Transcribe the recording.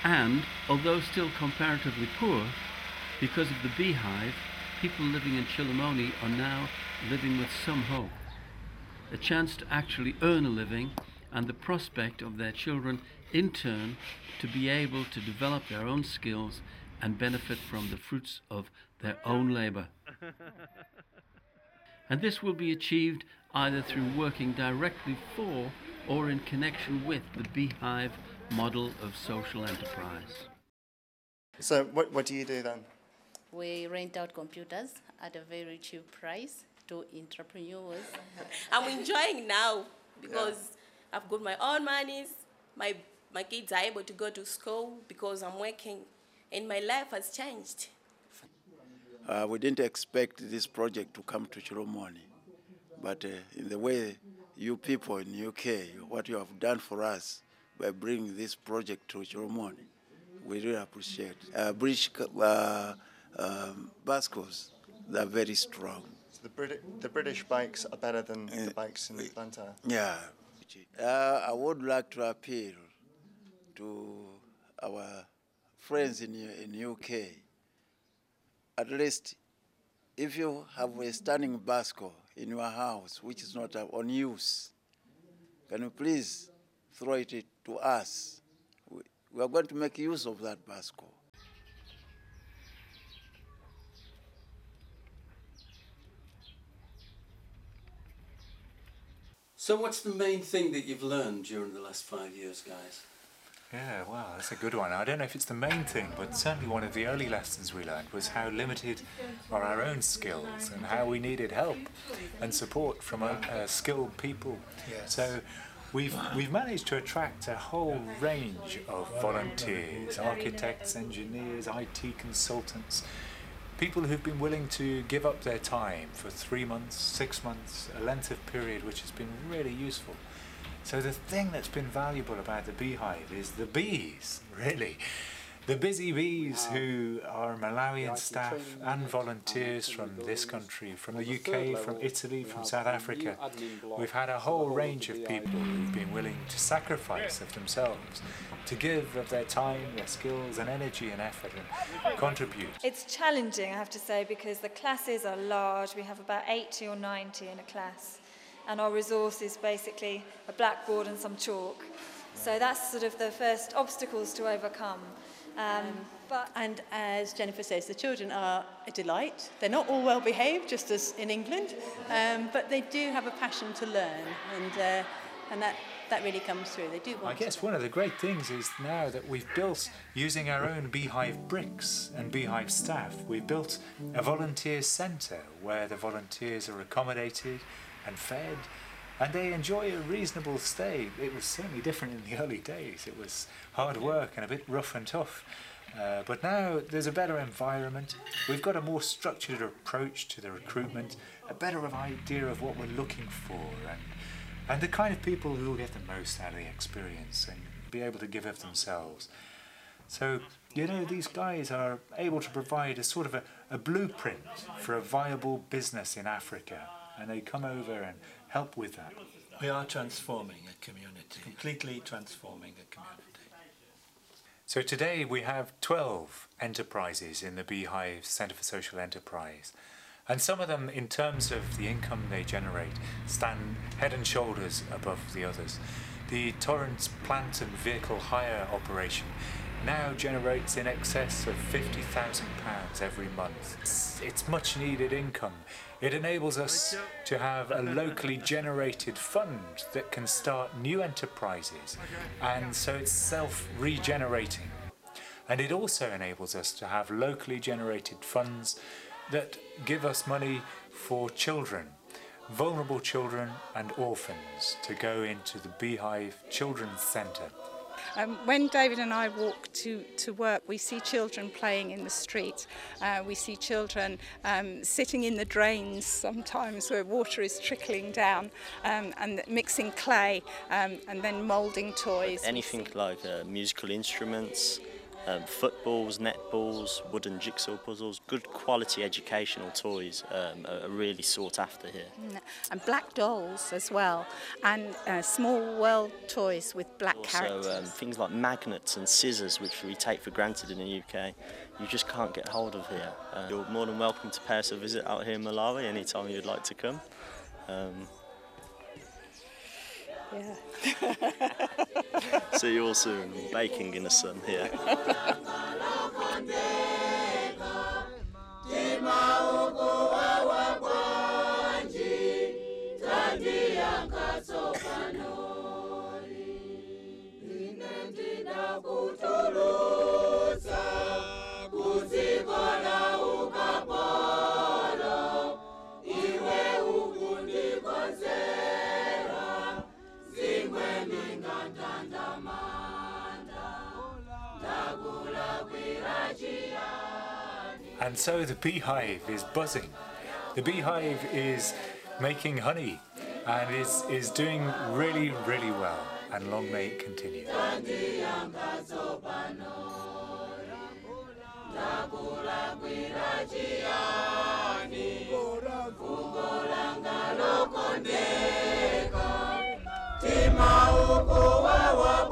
And, although still comparatively poor, because of the Beehive, people living in Chilomoni are now living with some hope. A chance to actually earn a living and the prospect of their children, in turn, to be able to develop their own skills and benefit from the fruits of their own labour. And this will be achieved either through working directly for or in connection with the Beehive model of social enterprise. So what do you do then? We rent out computers at a very cheap price to entrepreneurs. I'm enjoying now because I've got my own monies. My kids are able to go to school because I'm working, and my life has changed. We didn't expect this project to come to Chilomoni, but in the way you people in UK, what you have done for us by bringing this project to Chilomoni, we really appreciate. British bicycles, they're very strong. So the British bikes are better than the bikes in Atlanta? Yeah. I would like to appeal to our friends in UK. At least, if you have a standing bicycle in your house which is not on use, can you please throw it to us? We are going to make use of that bicycle. So what's the main thing that you've learned during the last 5 years, guys? Yeah, well, that's a good one. I don't know if it's the main thing, but certainly one of the early lessons we learned was how limited are our own skills and how we needed help and support from skilled people. Yes. So we've managed to attract a whole range of volunteers, architects, engineers, IT consultants, people who've been willing to give up their time for 3 months, 6 months, a length of period which has been really useful. So the thing that's been valuable about the Beehive is the bees, really. The busy bees who are Malawian staff and volunteers from this country, from the UK, from Italy, from South Africa. We've had a whole range of people who've been willing to sacrifice of themselves, to give of their time, their skills and energy and effort and contribute. It's challenging, I have to say, because the classes are large. We have about 80 or 90 in a class. And our resource is basically a blackboard and some chalk. So that's sort of the first obstacles to overcome. And as Jennifer says, the children are a delight. They're not all well behaved, just as in England, but they do have a passion to learn, and that really comes through. They do want I guess one of the great things is now that we've built, using our own Beehive bricks and Beehive staff, we've built a volunteer centre where the volunteers are accommodated and fed, and they enjoy a reasonable stay. It was certainly different in the early days. It was hard work and a bit rough and tough. But now there's a better environment. We've got a more structured approach to the recruitment, a better idea of what we're looking for, and the kind of people who will get the most out of the experience and be able to give of themselves. So, you know, these guys are able to provide a sort of a blueprint for a viable business in Africa, and they come over and help with that. We are transforming a community, completely transforming a community. So today we have 12 enterprises in the Beehive Centre for Social Enterprise. And some of them, in terms of the income they generate, stand head and shoulders above the others. The Torrance plant and vehicle hire operation now generates in excess of £50,000 every month. It's much needed income. It enables us to have a locally generated fund that can start new enterprises, and so it's self-regenerating. And it also enables us to have locally generated funds that give us money for children, vulnerable children and orphans, to go into the Beehive Children's Centre. When David and I walk to work, we see children playing in the street. We see children sitting in the drains sometimes where water is trickling down, and mixing clay and then moulding toys. Anything like musical instruments, footballs, netballs, wooden jigsaw puzzles, good quality educational toys are really sought after here. And black dolls as well, and small world toys with black Also, characters. things like magnets and scissors, which we take for granted in the UK, you just can't get hold of here. You're more than welcome to pay us a visit out here in Malawi anytime you'd like to come. Yeah. See you all soon, baking in the sun here. And so the beehive is buzzing. The beehive is making honey and is doing really, really well. And long may it continue. Tima uko wawa